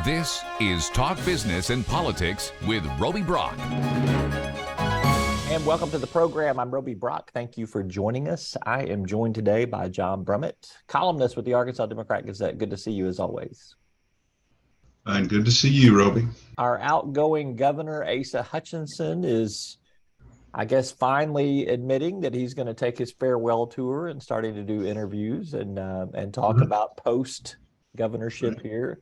This is Talk Business and Politics with Roby Brock. And welcome to the program. I'm Roby Brock. Thank you for joining us. I am joined today by John Brummett, columnist with the Arkansas Democrat-Gazette. Good to see you as always. And good to see you, Roby. Our outgoing governor, Asa Hutchinson, is, I guess, finally admitting that he's going to take his farewell tour and starting to do interviews and talk about post-governorship here.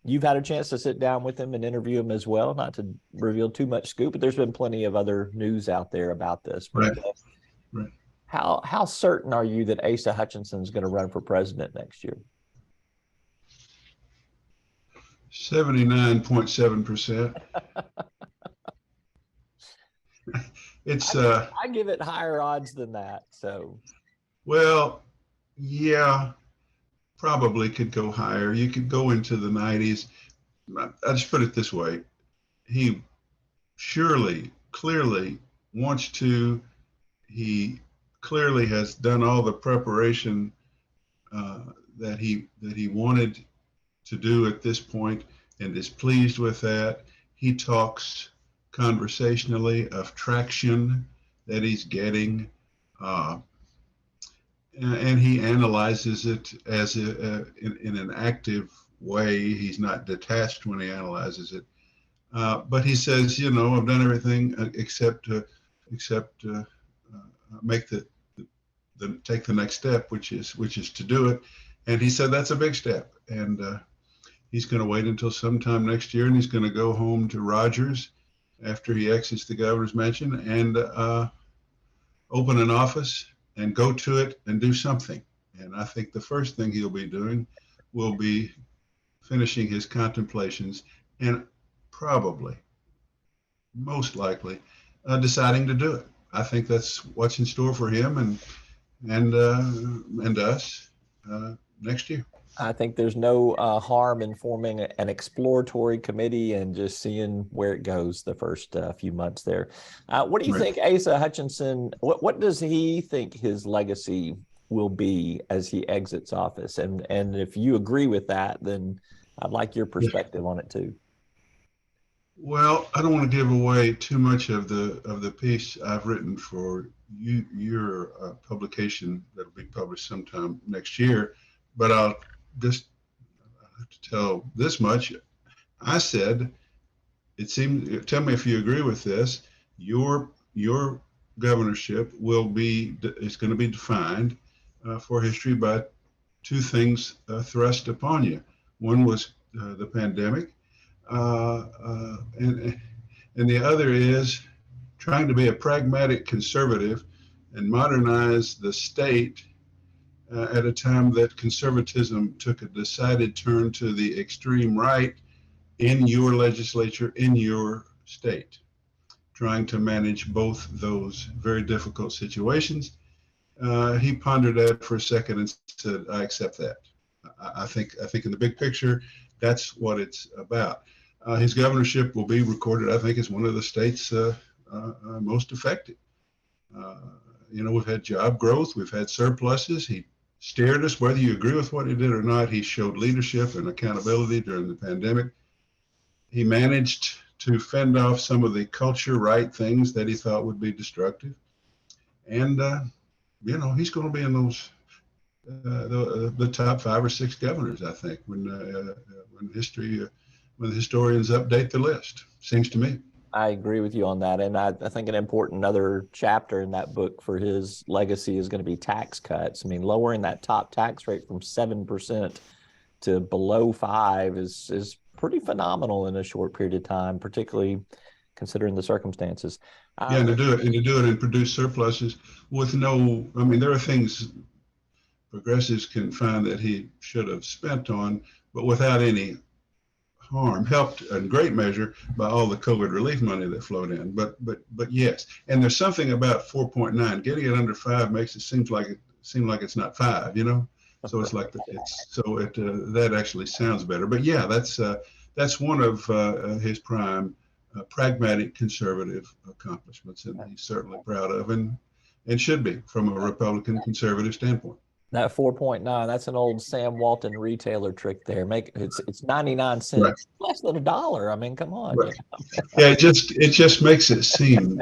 You've had a chance to sit down with him and interview him as well, not to reveal too much scoop, but there's been plenty of other news out there about this. But, Right. How certain are you that Asa Hutchinson is going to run for president next year? 79.7%. It's I give it higher odds than that. So, well, yeah, probably could go higher. You could go into the 90s. I just put it this way. He clearly wants to. He clearly has done all the preparation that he wanted to do at this point and is pleased with that. He talks conversationally of traction that he's getting, and he analyzes it as in an active way. He's not detached when he analyzes it, but he says, you know, I've done everything except make take the next step, which is to do it. And he said that's a big step, and he's going to wait until sometime next year, and he's going to go home to Rogers after he exits the governor's mansion and open an office and go to it and do something. And I think the first thing he'll be doing will be finishing his contemplations and probably, most likely, deciding to do it. I think that's what's in store for him and us next year. I think there's no harm in forming an exploratory committee and just seeing where it goes the first few months there. What do you think, Asa Hutchinson, what does he think his legacy will be as he exits office? And if you agree with that, then I'd like your perspective on it too. Well, I don't want to give away too much of the piece I've written for your publication that'll be published sometime next year, but I'll just have to tell this much. I said, tell me if you agree with this, your governorship is going to be defined for history by two things thrust upon you. One was the pandemic, and the other is trying to be a pragmatic conservative and modernize the state at a time that conservatism took a decided turn to the extreme right in your legislature, in your state, trying to manage both those very difficult situations. He pondered that for a second and said, I accept that. I think in the big picture, that's what it's about. His governorship will be recorded, I think, as one of the states most affected. You know, we've had job growth, we've had surpluses. He steered us, whether you agree with what he did or not. He showed leadership and accountability during the pandemic. He managed to fend off some of the culture right things that he thought would be destructive. And, you know, he's going to be in those, the top 5 or 6 governors, I think, when the historians update the list, seems to me. I agree with you on that. And I think an important other chapter in that book for his legacy is going to be tax cuts. I mean, lowering that top tax rate from 7% to below 5% is pretty phenomenal in a short period of time, particularly considering the circumstances. Yeah, and to do it and produce surpluses with no, I mean, there are things progressives can find that he should have spent on, but without any harm, helped in great measure by all the COVID relief money that flowed in. But yes, and there's something about 4.9. Getting it under 5 makes it seem like it's not 5, you know. So it's like that actually sounds better. But yeah, that's one of his prime pragmatic conservative accomplishments, and he's certainly proud of and should be from a Republican conservative standpoint. That 4.9, that's an old Sam Walton retailer trick there. It's 99 Right. cents, less than $1. I mean, come on. Right. Yeah, it just makes it seem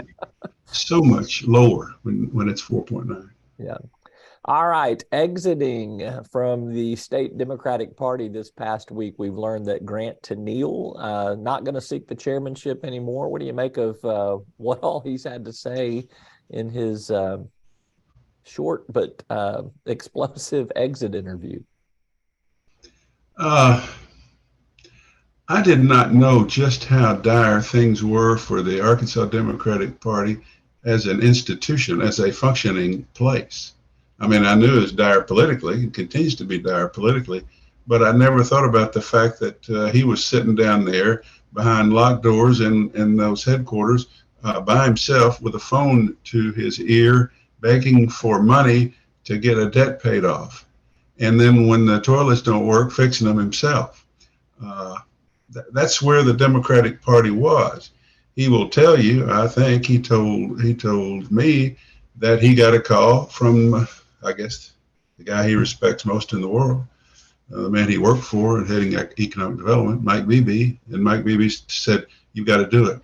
so much lower when it's 4.9. Yeah. All right. Exiting from the state Democratic Party this past week, we've learned that Grant Tennille not going to seek the chairmanship anymore. What do you make of what all he's had to say in his short but explosive exit interview? Uh, I did not know just how dire things were for the Arkansas Democratic Party as an institution, as a functioning place. I mean, I knew it was dire politically, it continues to be dire politically, but I never thought about the fact that he was sitting down there behind locked doors in those headquarters by himself with a phone to his ear, begging for money to get a debt paid off. And then when the toilets don't work, fixing them himself. Uh, that's where the Democratic Party was. He will tell you, I think he told me that he got a call from, I guess, the guy he respects most in the world, the man he worked for and heading economic development, Mike Beebe. And Mike Beebe said, "You've got to do it.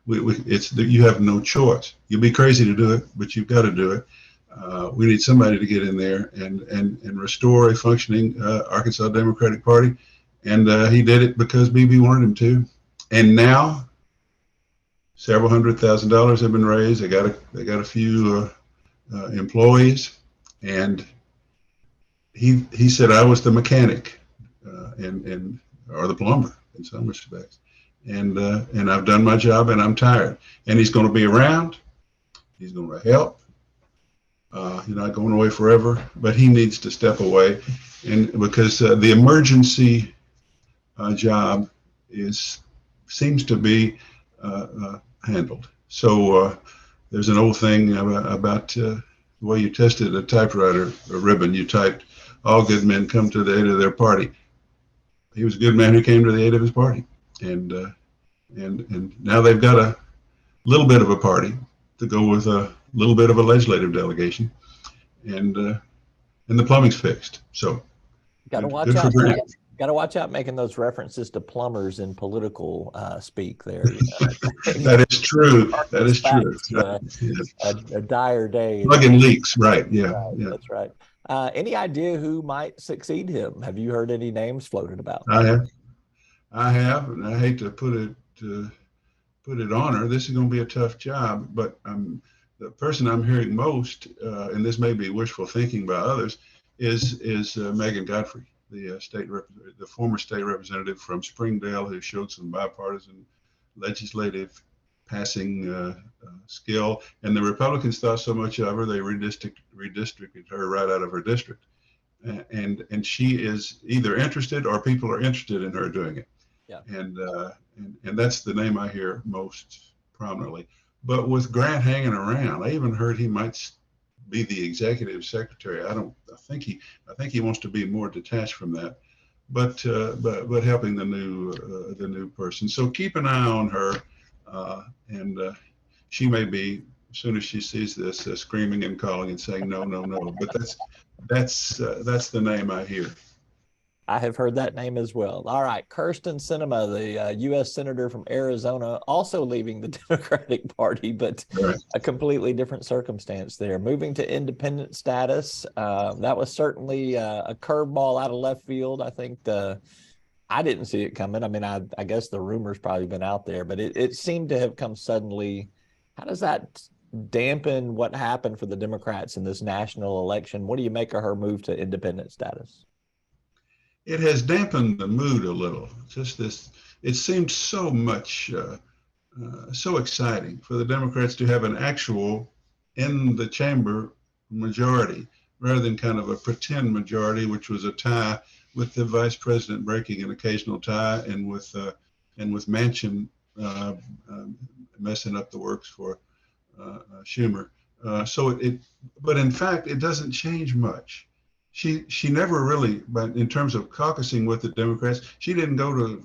You have no choice. You'll be crazy to do it, but you've got to do it. We need somebody to get in there and restore a functioning Arkansas Democratic Party." And he did it because Beebe wanted him to. And now, several $100,000 have been raised. They got a few employees, and he said I was the mechanic or the plumber in some respects, and I've done my job and I'm tired. And he's going to be around. He's going to help. He's not going away forever, but he needs to step away, and because the emergency job seems to be handled. So there's an old thing about the way you tested a typewriter ribbon. You typed, "All good men come to the aid of their party." He was a good man who came to the aid of his party, and now they've got a little bit of a party to go with a little bit of a legislative delegation, and the plumbing's fixed. So Got to watch out. Got to watch out making those references to plumbers in political speak there. That is true. That is true. A dire day. Plugging leaks, right? Yeah, right, yeah. That's right. Any idea who might succeed him? Have you heard any names floated about? I have, and I hate to put it on her. This is going to be a tough job, but the person I'm hearing most, and this may be wishful thinking by others, is Megan Godfrey, the former state representative from Springdale, who showed some bipartisan legislative passing skill. And the Republicans thought so much of her, they redistricted her right out of her district. And she is either interested or people are interested in her doing it. Yeah. And that's the name I hear most prominently. But with Grant hanging around, I even heard he might be the executive secretary. I think he wants to be more detached from that, but helping the new person. So keep an eye on her, and she may be, as soon as she sees this, screaming and calling and saying no, no, no. But that's the name I hear. I have heard that name as well. All right, Kyrsten Sinema, the U.S. Senator from Arizona, also leaving the Democratic Party, but Right. a completely different circumstance there. Moving to independent status, that was certainly a curveball out of left field. I think I didn't see it coming. I mean, I guess the rumor's probably been out there, but it seemed to have come suddenly. How does that dampen what happened for the Democrats in this national election? What do you make of her move to independent status? It has dampened the mood a little. Just this, it seemed so much, so exciting for the Democrats to have an actual in the chamber majority rather than kind of a pretend majority, which was a tie with the vice president breaking an occasional tie and with Manchin messing up the works for Schumer. But in fact, it doesn't change much. She never really, but in terms of caucusing with the Democrats, she didn't go to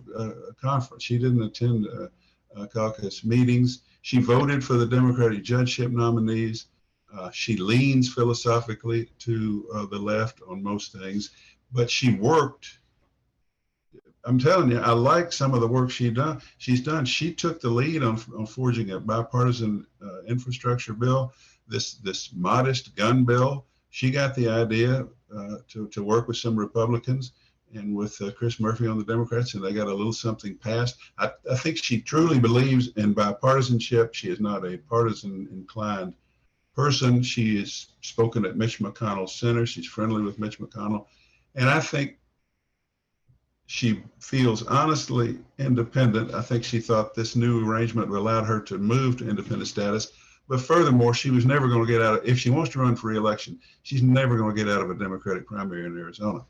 a conference. She didn't attend caucus meetings. She voted for the Democratic judgeship nominees. She leans philosophically to the left on most things, but she worked. I'm telling you, I like some of the work she's done. She took the lead on forging a bipartisan infrastructure bill, this modest gun bill. She got the idea to work with some Republicans and with Chris Murphy on the Democrats, and they got a little something passed. I think she truly believes in bipartisanship. She is not a partisan inclined person. She has spoken at Mitch McConnell's center. She's friendly with Mitch McConnell, and I think she feels honestly independent. I think she thought this new arrangement allowed her to move to independent status. But furthermore, she was never going to get out of, if she wants to run for re-election, she's never going to get out of a Democratic primary in Arizona.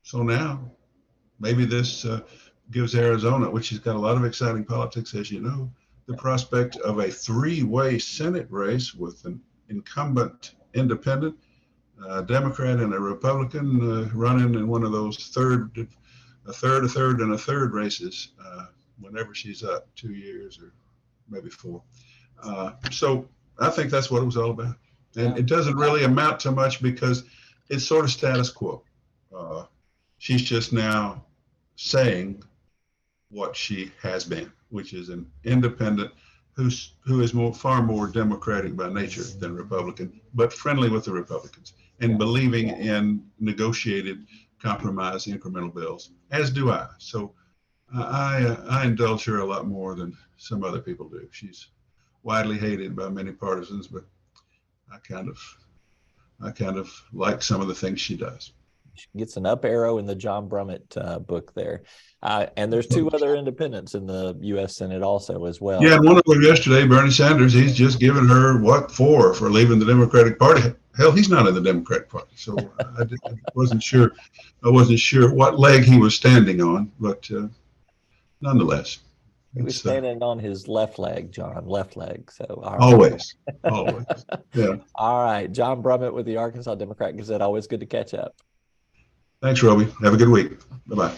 So now maybe this gives Arizona, which has got a lot of exciting politics, as you know, the prospect of a three-way Senate race with an incumbent independent, Democrat and a Republican running in one of those a third, and a third races whenever she's up, 2 years or maybe 4. So I think that's what it was all about. And it doesn't really amount to much because it's sort of status quo. She's just now saying what she has been, which is an independent who is far more Democratic by nature than Republican, but friendly with the Republicans and believing in negotiated compromise incremental bills, as do I. So I indulge her a lot more than some other people do. She's widely hated by many partisans, but I kind of like some of the things she does. She gets an up arrow in the John Brummett book there. And there's 2 other independents in the U.S. Senate also as well. Yeah, and one of them yesterday, Bernie Sanders, he's just given her for leaving the Democratic Party. Hell, he's not in the Democratic Party, so I wasn't sure what leg he was standing on, but nonetheless. He was standing on his left leg, John, left leg. So always. Yeah. All right, John Brummett with the Arkansas Democrat Gazette. Always good to catch up. Thanks, Roby. Have a good week. Bye-bye.